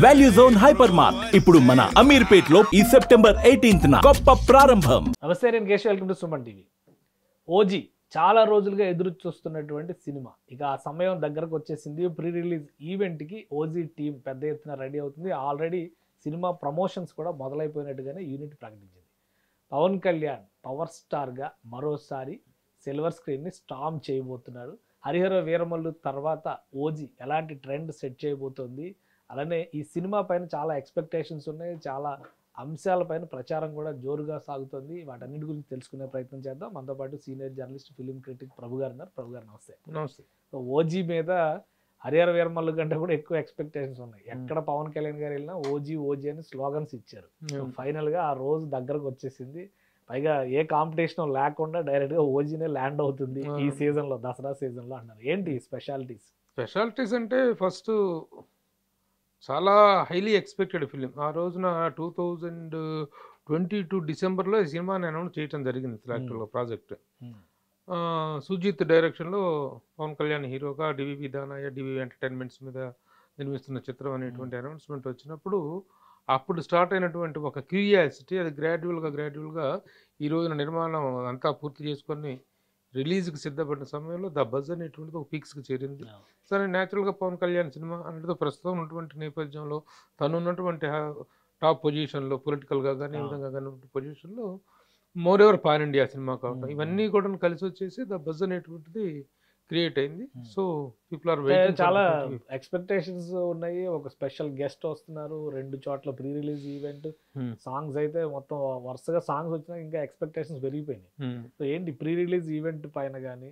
Value zone hyper mart ఇప్పుడు మన అమీర్పేట్ లో ఈ సెప్టెంబర్ 18th గొప్ప ప్రారంభం. నమస్తే, నేను Keshav. Welcome to Suman TV. OG చాలా రోజులుగా ఎదురు చూస్తున్నటువంటి సినిమా ఇక ఆ సమయం దగ్గరకు వచ్చేసింది. ప్రీ రిలీజ్ ఈవెంట్కి ఓజీ టీం పెద్ద ఎత్తున రెడీ అవుతుంది. ఆల్రెడీ సినిమా ప్రమోషన్స్ కూడా మొదలైపోయినట్టుగానే యూనిట్ ప్రకటించింది. పవన్ కళ్యాణ్ పవర్ స్టార్గా మరోసారి సిల్వర్ స్క్రీన్ని స్టామ్ చేయబోతున్నారు. హరిహర వీరమల్లు తర్వాత ఓజీ ఎలాంటి ట్రెండ్ సెట్ చేయబోతోంది, అలానే ఈ సినిమా పైన చాలా ఎక్స్పెక్టేషన్స్ ఉన్నాయి, చాలా అంశాలపైన ప్రచారం కూడా జోరుగా సాగుతుంది. వాటన్నిటి గురించి తెలుసుకునే ప్రయత్నం చేద్దాం. మనతో పాటు సీనియర్ జర్నలిస్ట్, ఫిలిం క్రిటిక్ ప్రభు గారు ఉన్నారు. ప్రభు గారు నమస్తే. నమస్తే. సో ఓజీ మీద హరిహర వీరమల్లు కంటే కూడా ఎక్కువ ఎక్స్పెక్టేషన్స్ ఉన్నాయి. ఎక్కడ పవన్ కళ్యాణ్ గారు వెళ్ళినా ఓజీ ఓజీ అని స్లోగన్స్ ఇచ్చారు. ఫైనల్గా ఆ రోజు దగ్గరకు వచ్చేసింది. పైగా ఏ కాంపిటీషన్ లేకుండా డైరెక్ట్గా ఓజీనే ల్యాండ్ అవుతుంది ఈ సీజన్లో, దసరా సీజన్లో అన్నారు. ఏంటి స్పెషాలిటీస్ అంటే ఫస్ట్ చాలా హైలీ ఎక్స్పెక్టెడ్ ఫిలిం. ఆ రోజున 2022 డిసెంబర్లో ఈ సినిమాని అనౌన్స్ చేయడం జరిగింది. యాక్చువల్గా ప్రాజెక్ట్ సుజిత్ డైరెక్షన్లో పవన్ కళ్యాణ్ హీరోగా, డివివి దానయ్య, డివివి ఎంటర్టైన్మెంట్స్ మీద నిర్మిస్తున్న చిత్రం అనేటువంటి అనౌన్స్మెంట్ వచ్చినప్పుడు అప్పుడు స్టార్ట్ అయినటువంటి ఒక క్యూరియాసిటీ, అది గ్రాడ్యువల్గా ఈ రోజున నిర్మాణం అంతా పూర్తి చేసుకొని రిలీజ్కి సిద్ధపడిన సమయంలో ద బజ్ అనేటువంటిది ఒక పీక్స్కి చేరింది. సరే, న్యాచురల్గా పవన్ కళ్యాణ్ సినిమా అనేది ప్రస్తుతం ఉన్నటువంటి నేపథ్యంలో తను ఉన్నటువంటి టాప్ పొజిషన్లో, పొలిటికల్గా కానీ ఈ విధంగా కానీ పొజిషన్లో moreover pan India cinema కావటం, ఇవన్నీ కూడా కలిసి వచ్చేసి ద బజ్ అనేటువంటిది క్రియేట్ అయింది. So people are waiting. చాలా ఎక్స్పెక్టేషన్స్ ఉన్నాయి. ఒక స్పెషల్ గెస్ట్ వస్తున్నారు, 2 చోట్ల ప్రీ రిలీజ్ ఈవెంట్, సాంగ్స్ అయితే మొత్తం వరుసగా సాంగ్స్ వచ్చినా ఇంకా ఎక్స్పెక్టేషన్స్ పెరిగిపోయినాయి. సో ఏంటి ప్రీ రిలీజ్ ఈవెంట్ పైన కానీ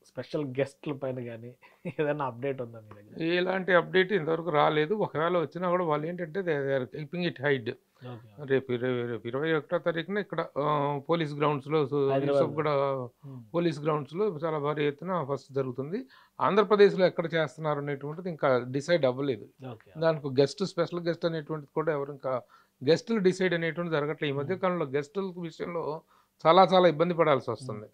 స్పెషల్ గెస్ట్ల పైన కానీ ఏదైనా అప్డేట్ ఉందా మీ దగ్గర? ఎలాంటి అప్డేట్ ఇంతవరకు రాలేదు. ఒకవేళ వచ్చినా కూడా వాళ్ళు ఏంటంటే they are keeping it hide. రేపు 21వ తారీఖున ఇక్కడ పోలీస్ గ్రౌండ్స్లో, యూసఫ్ కూడా పోలీస్ గ్రౌండ్స్లో చాలా భారీ ఎత్తున ఫస్ట్ జరుగుతుంది. ఆంధ్రప్రదేశ్లో ఎక్కడ చేస్తున్నారు అనేటువంటిది ఇంకా డిసైడ్ అవ్వలేదు. దానికి గెస్ట్, స్పెషల్ గెస్ట్ అనేటువంటిది కూడా ఎవరు ఇంకా గెస్టులు డిసైడ్ అనేటువంటి జరగట్లేదు. ఈ మధ్యకాలంలో గెస్టుల విషయంలో చాలా ఇబ్బంది పడాల్సి వస్తుంది.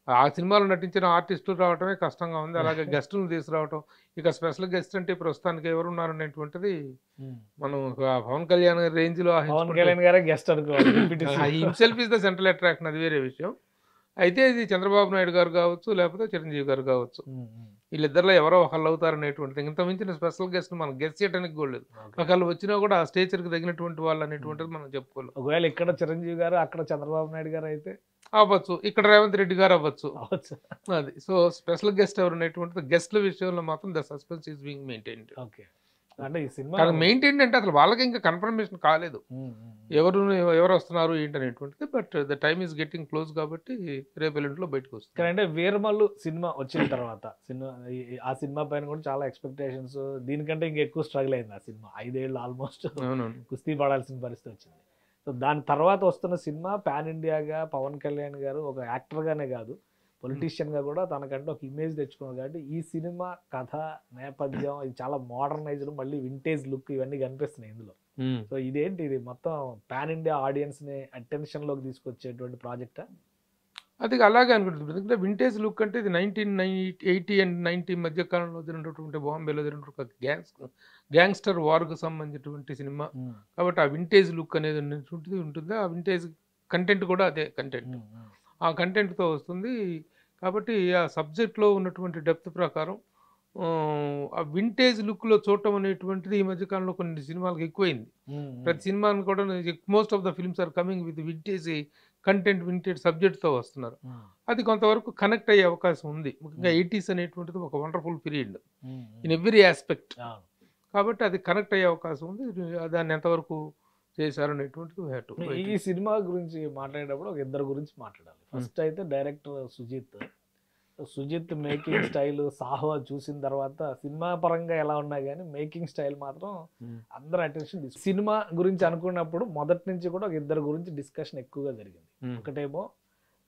ఆ సినిమాలో నటించిన ఆర్టిస్టులు రావటమే కష్టంగా ఉంది, అలాగే గెస్టులను తీసుకురావటం. ఇక స్పెషల్ గెస్ట్ అంటే ప్రస్తుతానికి ఎవరు ఉన్నారు అనేటువంటిది మనం పవన్ కళ్యాణ్ రేంజ్ లో himself is the central attraction, అది వేరే విషయం. అయితే ఇది చంద్రబాబు నాయుడు గారు కావచ్చు, లేకపోతే చిరంజీవి గారు కావచ్చు, వీళ్ళిద్దరిలో ఎవరో ఒకళ్ళు అవుతారు అనేటువంటిది. ఇంత మించిన స్పెషల్ గెస్ట్ మనం గెస్ట్ చేయడానికి కూడా లేదు. ఒకళ్ళు వచ్చినా కూడా ఆ స్టేచర్కి తగినటువంటి వాళ్ళు అనేటువంటిది మనం చెప్పుకోలేం. ఒకవేళ ఇక్కడ చిరంజీవి గారు, అక్కడ చంద్రబాబు నాయుడు గారు అయితే అవ్వచ్చు, ఇక్కడ రేవంత్ రెడ్డి గారు అవ్వచ్చు. అది సో స్పెషల్ గెస్ట్ ఎవరు అనేటువంటిది గెస్ట్ల విషయంలో మాత్రం the suspense is being maintained. అంటే ఈ సినిమా మెయింటైన్ అంటే అసలు వాళ్ళకి ఇంకా కన్ఫర్మేషన్ కాలేదు ఎవరు వస్తున్నారు ఏంటి అనేటువంటిది. But the time is getting close కాబట్టి రేపు ఎల్లుండిలో బయటకు వస్తుంది. అంటే వీరమల్లు సినిమా వచ్చిన తర్వాత ఆ సినిమా పైన కూడా చాలా ఎక్స్పెక్టేషన్స్, దీనికంటే ఇంకా ఎక్కువ స్ట్రగుల్ అయింది ఆ సినిమా. 5 ఏళ్ళు ఆల్మోస్ట్ కుస్తీ పడాల్సిన పరిస్థితి వచ్చింది. సో దాని తర్వాత వస్తున్న సినిమా పాన్ ఇండియాగా పవన్ కళ్యాణ్ గారు ఒక యాక్టర్గానే కాదు, పొలిటీషియన్గా కూడా తనకంటే ఒక ఇమేజ్ తెచ్చుకున్నారు. కాబట్టి ఈ సినిమా కథ నేపథ్యం ఇది చాలా మోడర్నైజ్డ్, మళ్ళీ వింటేజ్ లుక్ ఇవన్నీ కనిపిస్తున్నాయి ఇందులో. సో ఇదేంటి, ఇది మొత్తం పాన్ ఇండియా ఆడియన్స్ని అటెన్షన్లోకి తీసుకొచ్చేటువంటి ప్రాజెక్టా? అది అలాగే అనుకుంటుంది. ఎందుకంటే వింటేజ్ లుక్ అంటే ఇది 1980 and 90 మధ్య కాలంలో జరిగినటువంటి బాంబేలో జరిగినటువంటి గ్యాంగ్స్టర్ వార్కు సంబంధించినటువంటి సినిమా కాబట్టి ఆ వింటేజ్ లుక్ అనేది ఉంటుంది. ఆ వింటేజ్ కంటెంట్ కూడా అదే కంటెంట్, ఆ కంటెంట్తో వస్తుంది. కాబట్టి ఆ సబ్జెక్ట్లో ఉన్నటువంటి డెప్త్ ప్రకారం ఆ వింటేజ్ లుక్లో చూడటం అనేటువంటిది ఈ మధ్యకాలంలో కొన్ని సినిమాలకు ఎక్కువైంది. ప్రతి సినిమాని కూడా most of the films are coming with vintage content, vintage సబ్జెక్ట్తో వస్తున్నారు. అది కొంతవరకు కనెక్ట్ అయ్యే అవకాశం ఉంది. ముఖ్యంగా 80s అనేటువంటిది ఒక wonderful period in every aspect. కాబట్టి అది కనెక్ట్ అయ్యే అవకాశం ఉంది. దాన్ని ఎంతవరకు చేశారనేటువంటిది. ఈ సినిమా గురించి మాట్లాడేటప్పుడు ఒక ఇద్దరు గురించి మాట్లాడాలి. ఫస్ట్ అయితే director Sujeeth making style, Saaho చూసిన తర్వాత సినిమా పరంగా ఎలా ఉన్నా కానీ మేకింగ్ స్టైల్ మాత్రం అందరూ అటెన్షన్ తీసుకు. సినిమా గురించి అనుకున్నప్పుడు మొదటి నుంచి కూడా ఒక ఇద్దరు గురించి డిస్కషన్ ఎక్కువగా జరిగింది. ఒకటేమో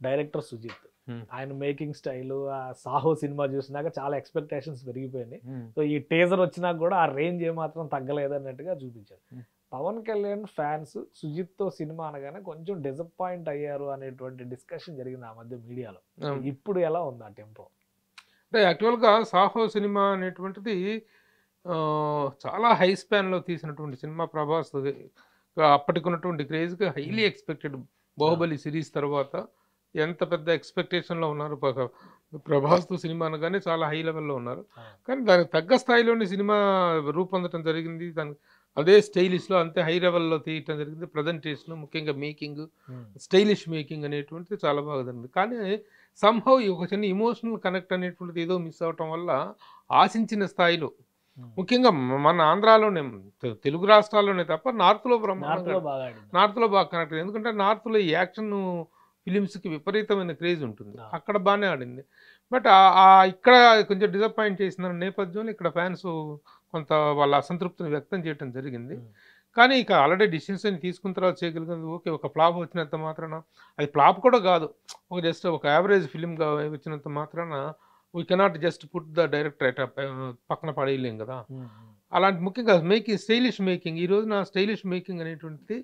డైరెక్టర్ సుజిత్, ఆయన మేకింగ్ స్టైల్, ఆ సాహో సినిమా చూసినాక చాలా ఎక్స్పెక్టేషన్స్ పెరిగిపోయినాయి. సో ఈ టీజర్ వచ్చినా కూడా ఆ రేంజ్ ఏమాత్రం తగ్గలేదన్నట్టుగా చూపించారు. పవన్ కళ్యాణ్ ఫ్యాన్స్ సుజిత్తో సినిమా అనగానే కొంచెం డిసప్పాయింట్ అయ్యారు అనేటువంటి డిస్కషన్ జరిగింది ఆ మధ్య మీడియాలో. ఇప్పుడు ఎలా ఉంది ఆ టెంపో? అంటే యాక్చువల్గా సాహో సినిమా అనేటువంటిది చాలా హై స్పాన్లో తీసినటువంటి సినిమా ప్రభాస్. అప్పటికున్నటువంటి క్రేజ్కి హైలీ ఎక్స్పెక్టెడ్. బాహుబలి సిరీస్ తర్వాత ఎంత పెద్ద ఎక్స్పెక్టేషన్లో ఉన్నారు ప్రభాస్తో సినిమా అనగానే చాలా హై లెవెల్లో ఉన్నారు. కానీ దానికి తగ్గ స్థాయిలోని సినిమా రూపొందడం జరిగింది. దానికి అదే స్టైలిష్లో అంతే హై లెవెల్లో తీయటం జరిగింది. ప్రజెంటేషన్, ముఖ్యంగా మేకింగ్, స్టైలిష్ మేకింగ్ అనేటువంటిది చాలా బాగా జరిగింది. కానీ సంహౌ ఒక చిన్న ఇమోషనల్ కనెక్ట్ అనేటువంటిది ఏదో మిస్ అవటం వల్ల ఆశించిన స్థాయిలో, ముఖ్యంగా మన ఆంధ్రాలోనే, తెలుగు రాష్ట్రాల్లోనే తప్ప నార్త్లో బాగా కనెక్ట్. ఎందుకంటే నార్త్లో ఈ యాక్షన్ ఫిలిమ్స్కి విపరీతమైన క్రేజ్ ఉంటుంది. అక్కడ బాగానే ఆడింది. బట్ ఇక్కడ కొంచెం డిసప్పాయింట్ చేసిన నేపథ్యంలో ఇక్కడ ఫ్యాన్స్ కొంత వాళ్ళ అసంతృప్తిని వ్యక్తం చేయడం జరిగింది. కానీ ఇక ఆల్రెడీ డిసిషన్స్ తీసుకున్న తర్వాత చేయగలిగింది. ఓకే, ఒక ఫ్లాప్ వచ్చినంత మాత్రాన, అది ఫ్లాప్ కూడా కాదు, ఒక జస్ట్ ఒక యావరేజ్ ఫిలింగా వచ్చినంత మాత్రాన we cannot just put the director పక్కన పడేయలేం కదా. అలాంటి ముఖ్యంగా స్టైలిష్ మేకింగ్, ఈ రోజున స్టైలిష్ మేకింగ్ అనేటువంటిది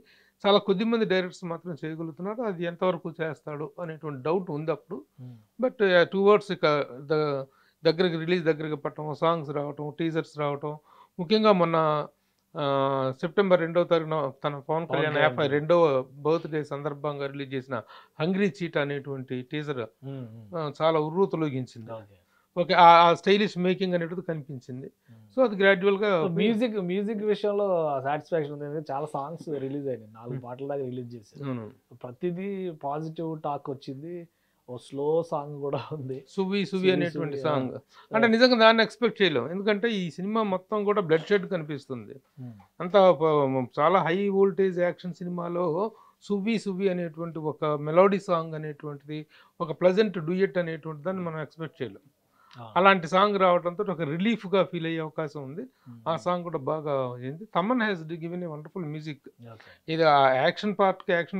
చాలా కొద్ది మంది డైరెక్టర్స్ మాత్రం చేయగలుగుతున్నారు. అది ఎంతవరకు చేస్తాడు అనేటువంటి డౌట్ ఉంది అప్పుడు. బట్ టువర్డ్స్ ఇక రిలీజ్ దగ్గరికి పట్టడం, సాంగ్స్ రావటం, టీజర్స్ రావటం, ముఖ్యంగా మొన్న సెప్టెంబర్ 2వ తారీఖున తన పవన్ కళ్యాణ్ 52వ బర్త్డే సందర్భంగా రిలీజ్ చేసిన హంగ్రీ చీట్ అనేటువంటి టీజర్ చాలా ఉర్రూతలొగించింది. ఓకే, ఆ స్టైలిష్ మేకింగ్ అనేటిది కనిపించింది. సో అది గ్రాడ్యువల్గా మ్యూజిక్ విషయంలో సాటిస్ఫాక్షన్ ఉంది. చాలా సాంగ్స్ రిలీజ్ అయినాయి, 4 పాటల దాకా రిలీజ్ చేశారు. ప్రతిదీ పాజిటివ్ టాక్ వచ్చింది. ఓ స్లో సాంగ్ కూడా ఉంది, సువి అనేటువంటి సాంగ్. అంటే నిజంగా దాన్ని ఎక్స్పెక్ట్ చేయలేం. ఎందుకంటే ఈ సినిమా మొత్తం కూడా బ్లడ్ షెడ్ కనిపిస్తుంది. అంత చాలా హై వోల్టేజ్ యాక్షన్ సినిమాలో సువి అనేటువంటి ఒక మెలోడీ సాంగ్ అనేటువంటిది, ఒక ప్లెజెంట్ డ్యూయట్ అనేటువంటి దాన్ని మనం ఎక్స్పెక్ట్ చేయలేం. అలాంటి సాంగ్ రావడంతో ఒక రిలీఫ్గా ఫీల్ అయ్యే అవకాశం ఉంది. ఆ సాంగ్ కూడా బాగా అయింది. Thaman has given a wonderful music. ఇది ఆ యాక్షన్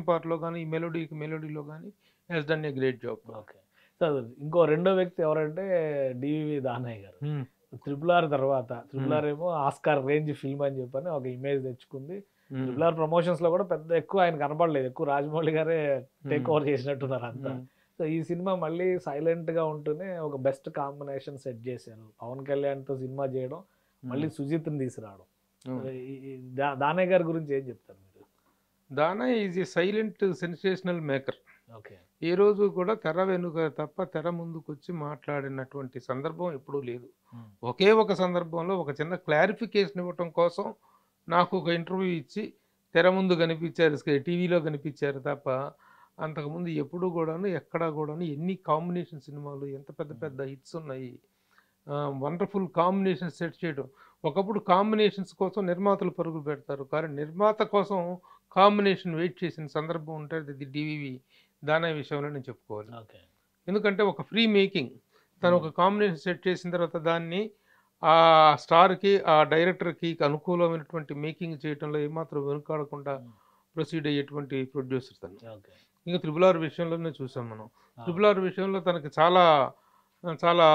పార్ట్లో కానీ, ఈ మెలోడీలో కానీ has done a great job. Okay sir, ఇంకో రెండో వ్యక్తి ఎవరంటే డివివి దానయ్య గారు. RRR తర్వాత, RRR ఏమో ఆస్కార్ రేంజ్ ఫిల్మ్ అని చెప్పని ఒక ఇమేజ్ తెచ్చుకుంది. RRR ప్రమోషన్స్ లో కూడా పెద్ద ఎక్కువ ఆయన కనపడలేదు, ఎక్కువ రాజమౌళి గారే టేక్ ఓవర్ చేసినట్టున్నారు అంతా. సో ఈ సినిమా మళ్ళీ సైలెంట్ గా ఉంటూనే ఒక బెస్ట్ కాంబినేషన్ సెట్ చేశారు. పవన్ కళ్యాణ్ తో సినిమా చేయడం, మళ్ళీ సుజిత్ని తీసుకురావడం. దానయ్య గారి గురించి ఏం చెప్తారు మీరు? Danayya is a silent sensational maker. Okay, ఏ రోజు కూడా తెర వెనుక తప్ప తెర ముందుకు వచ్చి మాట్లాడినటువంటి సందర్భం ఎప్పుడూ లేదు. ఒకే ఒక సందర్భంలో ఒక చిన్న క్లారిఫికేషన్ ఇవ్వటం కోసం నాకు ఒక ఇంటర్వ్యూ ఇచ్చి తెర ముందు కనిపించారు, టీవీలో కనిపించారు తప్ప అంతకుముందు ఎప్పుడు కూడాను ఎక్కడా కూడాను ఎన్ని కాంబినేషన్ సినిమాలు, ఎంత పెద్ద పెద్ద హిట్స్ ఉన్నాయి, వండర్ఫుల్ కాంబినేషన్ సెట్ చేయడం. ఒకప్పుడు కాంబినేషన్స్ కోసం నిర్మాతలు పరుగులు పెడతారు, కానీ నిర్మాత కోసం కాంబినేషన్ వెయిట్ చేసిన సందర్భం ఉంటుంది. ఇది డివివి దానయ్య విషయంలో నేను చెప్పుకోవాలి. ఎందుకంటే ఒక ఫ్రీ మేకింగ్, తను ఒక కాంబినేషన్ సెట్ చేసిన తర్వాత దాన్ని ఆ స్టార్కి, ఆ డైరెక్టర్కి అనుకూలమైనటువంటి మేకింగ్ చేయడంలో ఏమాత్రం వెనుకాడకుండా ప్రొసీడ్ అయ్యేటువంటి ప్రొడ్యూసర్ తను. ఇంకా RRR విషయంలోనే చూసాం మనం. RRR విషయంలో తనకి చాలా చాలా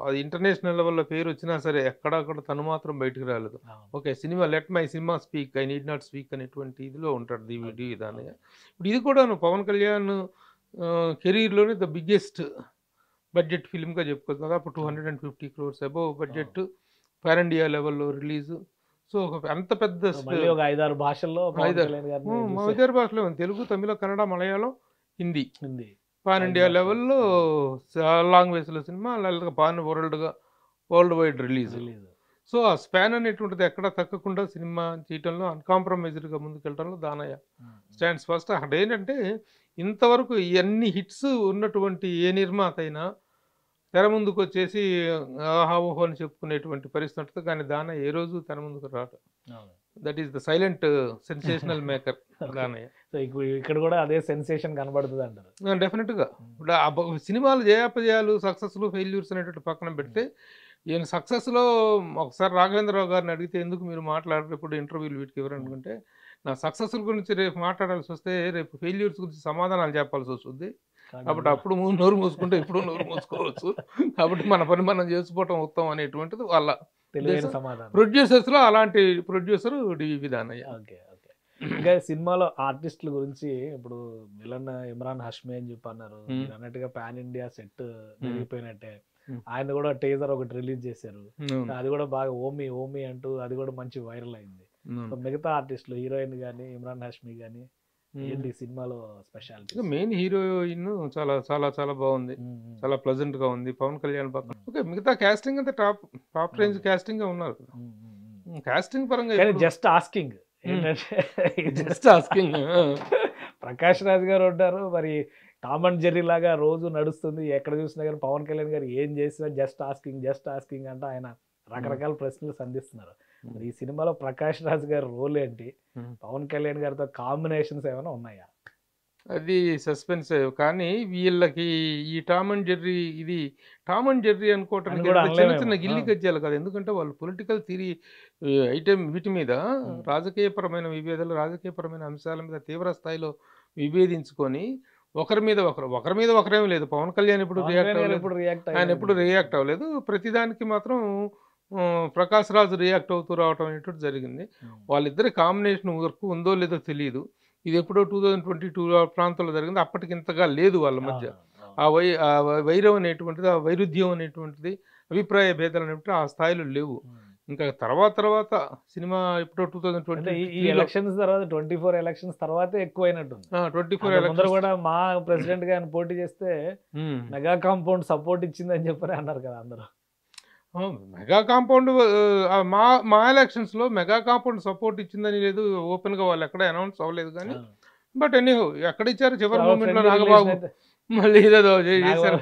అది ఇంటర్నేషనల్ లెవెల్లో పేరు వచ్చినా సరే ఎక్కడక్కడ తను మాత్రం బయటకు రాలేదు. Okay, cinema let my cinema speak, I need not speak అనేటువంటి ఇదిలో ఉంటాడు డివిడి దానయ్య. ఇప్పుడు ఇది కూడా పవన్ కళ్యాణ్ కెరీర్లోనే ద బిగ్గెస్ట్ బడ్జెట్ ఫిల్మ్గా చెప్పుకోవచ్చు. దాదాపు 250 crores above budget, pan India లెవెల్లో రిలీజు. సో అంత పెద్ద 5-6 భాషల్లో, 5-6 భాషలో, తెలుగు, తమిళ, కన్నడ, మలయాళం, హిందీ, పాన్ ఇండియా లెవెల్లో లాంగ్వేజ్లో సినిమా, లేదా pan world wide release. So ఆ స్పాన్ అనేటువంటిది ఎక్కడ తగ్గకుండా సినిమా చేయటంలో, అన్కాంప్రమైజ్డ్గా ముందుకెళ్ళడంలో దానయ్య స్టాండ్స్ ఫస్ట్. అక్కడ ఏంటంటే ఇంతవరకు ఇవన్నీ హిట్స్ ఉన్నటువంటి ఏ నిర్మాత అయినా తెర ముందుకు వచ్చేసి ఆహాహో అని చెప్పుకునేటువంటి పరిస్థితి ఉంటుంది, కానీ దానయ్య ఏ రోజు తెర ముందుకు రాడు. That is the silent sensational maker Danayya. So ఇక్కడ కూడా అదే సెన్సేషన్ కనబడుతుంది అంటారు. డెఫినెట్గా ఇప్పుడు సినిమాలు జయాపజయాలు, సక్సెస్లు, ఫెయిల్యూర్స్ అనేటువంటి పక్కన పెడితే, ఈయన సక్సెస్లో ఒకసారి రాఘవేంద్రరావు గారిని అడిగితే ఎందుకు మీరు మాట్లాడేటప్పుడు ఇంటర్వ్యూలు వీటికి ఎవరనుకుంటే, నా సక్సెస్ల గురించి రేపు మాట్లాడాల్సి వస్తే రేపు ఫెయిల్యూర్స్ గురించి సమాధానాలు చెప్పాల్సి వస్తుంది, కాబట్టి అప్పుడు నోరు మూసుకుంటే ఇప్పుడు నోరు మూసుకోవచ్చు, కాబట్టి మన పని మనం చేసుకోవటం ఉత్తమం అనేటువంటిది వాళ్ళ తెలియని సమాధానం. ప్రొడ్యూసర్స్లో అలాంటి producer DVV Danayya. Okay okay. ఇంకా సినిమాలో ఆర్టిస్టుల గురించి ఇప్పుడు విలన్ ఇమ్రాన్ హష్మి అని చెప్పి అన్నారు, అన్నట్టుగా పాన్ ఇండియా సెట్ జరిగిపోయినట్టే. ఆయన కూడా టీజర్ ఒకటి రిలీజ్ చేశారు, అది కూడా బాగా ఓమి ఓమి అంటూ అది కూడా మంచి వైరల్ అయింది. సో మిగతా ఆర్టిస్టులు హీరోయిన్ కానీ ఇమ్రాన్ హాష్మి కానీ ఏంటి సినిమాలో స్పెషాలిటీ? మెయిన్ హీరోయిన్ చాలా చాలా చాలా బాగుంది, చాలా ప్లెజెంట్ గా ఉంది. పవన్ కళ్యాణ్ పక్కన ఓకే, మిగతా కాస్టింగ్ అంతా టాప్ రేంజ్ కాస్టింగ్ గా ఉన్నారు. కాస్టింగ్ పరంగా just asking just asking Prakash Raj గారు ఉంటారు, మరి టామ్ అండ్ జెర్రీ లాగా రోజు నడుస్తుంది, ఎక్కడ చూసినా కానీ పవన్ కళ్యాణ్ గారు ఏం చేసినా జస్ట్ ఆస్కింగ్ అంటే ఆయన రకరకాల ప్రశ్నలు సంధిస్తున్నారు. మరి ఈ సినిమాలో ప్రకాష్ రాజ్ గారి రోల్ ఏంటి, పవన్ కళ్యాణ్ గారితో కాంబినేషన్స్ ఏమైనా ఉన్నాయా? అది సస్పెన్స్. కానీ వీళ్ళకి ఈ టామ్ అండ్ జెర్రీ అనుకోవటానికి చిన్న చిన్న గిల్లి గజ్జాలు కాదు. ఎందుకంటే వాళ్ళు పొలిటికల్ థియరీ ఐటెం వీటి మీద రాజకీయపరమైన విభేదాలు, రాజకీయపరమైన అంశాల మీద తీవ్ర స్థాయిలో విభేదించుకొని ఒకరి మీద ఒకరేమీ లేదు. పవన్ కళ్యాణ్ ఎప్పుడు ఆయన ఎప్పుడు రియాక్ట్ అవ్వలేదు. ప్రతిదానికి మాత్రం ప్రకాష్ రాజ్ రియాక్ట్ అవుతూ రావటం అనేటువంటి జరిగింది. వాళ్ళిద్దరి కాంబినేషన్ వర్క్ ఉందో లేదో తెలియదు. ఇది ఎప్పుడో 2022 ప్రాంతంలో జరిగింది. అప్పటికి ఇంతగా లేదు వాళ్ళ మధ్య. ఆ వైరం అనేటువంటిది, ఆ వైరుధ్యం అనేటువంటిది, అభిప్రాయ భేదాలు అనేటువంటి ఆ స్థాయిలో లేవు. ఇంకా తర్వాత సినిమా ఎప్పుడో 2020 ఎలక్షన్స్ తర్వాత 24 ఎలక్షన్స్ తర్వాత ఎక్కువైనట్టుంది. 24 ఎలక్షన్స్ కూడా మా ప్రెసిడెంట్ గా ఆయన పోటీ చేస్తే మెగా కాంపౌండ్ సపోర్ట్ ఇచ్చిందని చెప్పి అన్నారు కదా అందరూ. మెగా కాంపౌండ్ మా ఎలక్షన్స్ లో మెగా కాంపౌండ్ సపోర్ట్ ఇచ్చిందని లేదు, ఓపెన్ గా వాళ్ళు ఎక్కడ అనౌన్స్ అవ్వలేదు. కానీ బట్ ఎనీహో ఎక్కడ ఇచ్చారు చివరి మూమెంట్ లో నాగబాబు మళ్ళీ ఏదో చేశారు,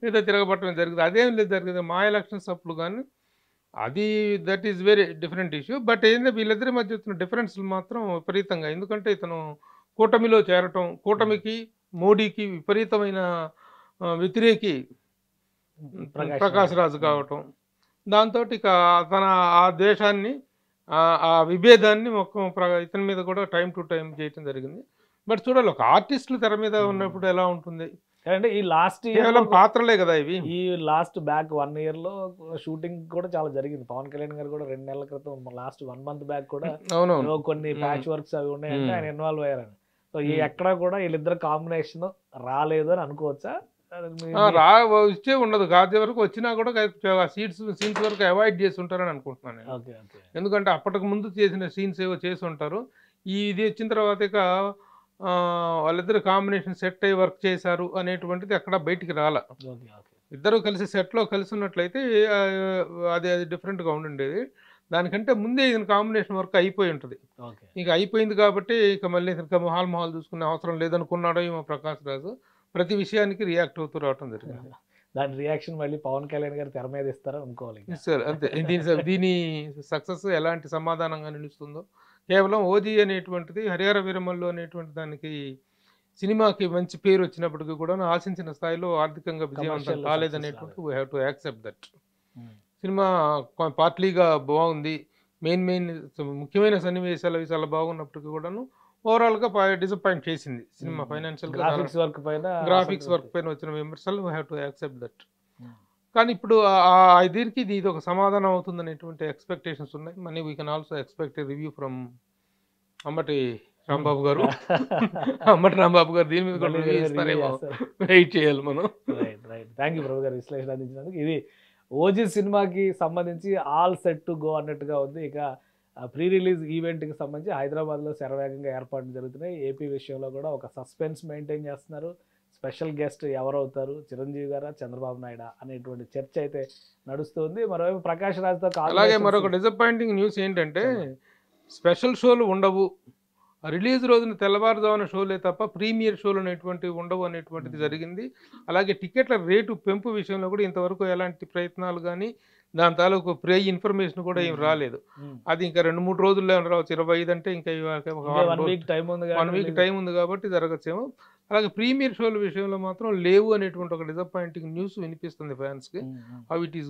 ఏదో తిరగబట్టడం జరిగింది. అదేం లేదు జరిగింది మా ఎలక్షన్స్ అప్పుడు. కానీ అది that is very different issue. But ఏంటంటే వీళ్ళిద్దరి మధ్య వచ్చిన డిఫరెన్స్లు మాత్రం విపరీతంగా. ఎందుకంటే ఇతను కూటమిలో చేరటం, కూటమికి మోడీకి విపరీతమైన వ్యతిరేకి ప్రకాష్ రాజు కావటం, దాంతో ఇక తన ఆ ద్వేషాన్ని ఆ విభేదాన్ని ఇతని మీద కూడా టైం టు టైం చేయటం జరిగింది. బట్ చూడాలి ఒక ఆర్టిస్టులు తెర మీద ఉన్నప్పుడు ఎలా ఉంటుంది. అంటే ఈ లాస్ట్ కేవలం పాత్రలే కదా ఇవి. ఈ లాస్ట్ బ్యాక్ 1 year లో షూటింగ్ కూడా చాలా జరిగింది. పవన్ కళ్యాణ్ గారు కూడా 2 నెలల క్రితం లాస్ట్ 1 month బ్యాక్ కూడా కొన్ని ప్యాచ్ వర్క్స్ అవి ఉన్నాయంటే ఆయన ఇన్వాల్వ్ అయ్యారని. సో ఈ ఎక్కడ కూడా వీళ్ళిద్దరు కాంబినేషన్ రాలేదు అని అనుకోవచ్చా? ఇచ్చే ఉండదు. కాదే వరకు వచ్చినా కూడా సీన్స్ వరకు అవాయిడ్ చేసి ఉంటారని అనుకుంటున్నాను నేను. ఎందుకంటే అప్పటికి ముందు చేసిన సీన్స్ ఏవో చేసి ఉంటారు. ఇది వచ్చిన తర్వాత ఇక వాళ్ళిద్దరు కాంబినేషన్ సెట్ అయ్యి వర్క్ చేశారు అనేటువంటిది ఎక్కడ బయటికి రాల. ఇద్దరు కలిసి సెట్లో కలిసి ఉన్నట్లయితే అది డిఫరెంట్గా ఉండుండేది. దానికంటే ముందే ఇది కాంబినేషన్ వర్క్ అయిపోయి ఉంటుంది. ఇక అయిపోయింది కాబట్టి ఇక మళ్ళీ మొహాలు చూసుకునే అవసరం లేదనుకున్నాడో ఏమో ప్రకాష్ రాజు. ప్రతి విషయానికి రియాక్ట్ అవుతూ రావటం జరిగింది. దాని రియాక్షన్ మళ్ళీ పవన్ కళ్యాణ్ గారు తెర మీద ఇస్తారని అనుకోవాలి. సార్ అంతే. దీని సక్సెస్ ఎలాంటి సమాధానంగా నిలుస్తుందో కేవలం ఓజీ అనేటువంటిది హరిహర వీరమల్లు అనేటువంటి దానికి సినిమాకి మంచి పేరు వచ్చినప్పటికీ కూడా ఆశించిన స్థాయిలో ఆర్థికంగా విజయవంతం కాలేదనేటువంటి we have to accept that. Cinema పార్ట్లీగా బాగుంది, మెయిన్ ముఖ్యమైన సన్నివేశాలు అవి చాలా బాగున్నప్పటికీ కూడాను ఓవరాల్గా డిసప్పాయింట్ చేసింది సినిమా. ఫైనాన్షియల్ గ్రాఫిక్స్ వర్క్ పైన వచ్చిన విమర్శలు we have to accept that. కానీ ఇప్పుడు దీనికి ఇది ఒక సమాధానం అవుతుంది అనేటువంటి ఎక్స్పెక్టేషన్స్ ఉన్నాయి. Money we can also expect review from Ambati Rambabu గారు. దీని మీద కూడా రివ్యూ ఇస్తారేమో, వెయిట్ చేయాలి మనం. థ్యాంక్ యూ ప్రభు గారు విశ్లేషణ అందించినందుకు. ఇది ఓజీ సినిమాకి సంబంధించి ఆల్ సెట్ టు గో అన్నట్టుగా ఉంది. ఇక ప్రీ రిలీజ్ ఈవెంట్కి సంబంధించి హైదరాబాద్లో శరవేగంగా ఏర్పాట్లు జరుగుతున్నాయి. ఏపీ విషయంలో కూడా ఒక సస్పెన్స్ మెయింటైన్ చేస్తున్నారు. స్పెషల్ గెస్ట్ ఎవరవుతారు, చిరంజీవి గారా చంద్రబాబు నాయుడా అనేటువంటి చర్చ అయితే నడుస్తుంది. మరోవైపు ప్రకాష్ రాజ్తో అలాగే మరొక డిసప్పాయింటింగ్ న్యూస్ ఏంటంటే స్పెషల్ షోలు ఉండవు, రిలీజ్ రోజున తెల్లవారుజామున షోలే తప్ప ప్రీమియర్ షోలు అనేటువంటివి ఉండవు అనేటువంటిది జరిగింది. అలాగే టికెట్ల రేటు పెంపు విషయంలో కూడా ఇంతవరకు ఎలాంటి ప్రయత్నాలు కానీ దాని తాలూకు ప్రే ఇన్ఫర్మేషన్ కూడా ఏం రాలేదు. అది ఇంకా 2-3 రోజుల్లో రావచ్చు. 25 అంటే ఇంకా 1 వీక్ టైం ఉంది కాబట్టి జరగచ్చేమో. అలాగే ప్రీమియర్ షోల విషయంలో మాత్రం లేవు అనేటువంటి ఒక డిసప్పాయింటింగ్ న్యూస్ వినిపిస్తుంది ఫ్యాన్స్ కి. హౌ ఇట్ ఈస్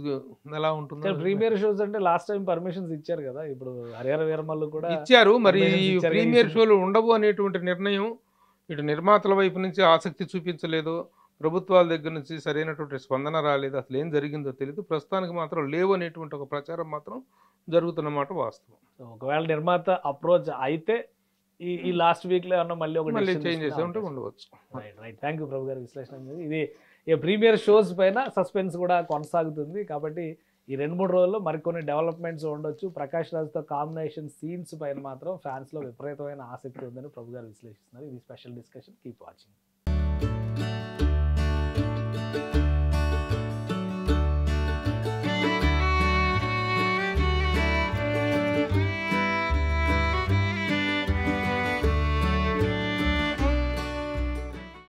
ఎలా ఉంటుంది? ప్రీమియర్ షోస్ అంటే లాస్ట్ టైం పర్మిషన్స్ ఇచ్చారు కదా, ఇప్పుడు హరిహర వీరమల్లు కూడా ఇచ్చారు. మరి ప్రీమియర్ షోలు ఉండవు అనేటువంటి నిర్ణయం ఇటు నిర్మాతల వైపు నుంచి ఆసక్తి చూపించలేదు, ప్రభుత్వాల దగ్గర నుంచి సరైనటువంటి స్పందన రాలేదు, అసలు ఏం జరిగిందో తెలియదు. ప్రస్తుతానికి మాత్రం లేవు అనేటువంటి ఒక ప్రచారం మాత్రం జరుగుతున్నమాట వాస్తవం. ఒకవేళ నిర్మాత అప్రోచ్ అయితే ఈ లాస్ట్ వీక్ లో ఏమన్నా మళ్ళీ చేంజ్ చేసే ఉంటే ఉండవచ్చు. రైట్. థ్యాంక్ యూ ప్రభు గారి విశ్లేషణ. ఇది ఇక ప్రీమియర్ షోస్ పైన సస్పెన్స్ కూడా కొనసాగుతుంది. కాబట్టి ఈ 2-3 రోజుల్లో మరికొన్ని డెవలప్మెంట్స్ ఉండొచ్చు. ప్రకాష్ రాజ్తో కాంబినేషన్ సీన్స్ పైన మాత్రం ఫ్యాన్స్లో విపరీతమైన ఆసక్తి ఉందని ప్రభు గారు విశ్లేషిస్తున్నారు. ఇది స్పెషల్ డిస్కషన్. Keep watching.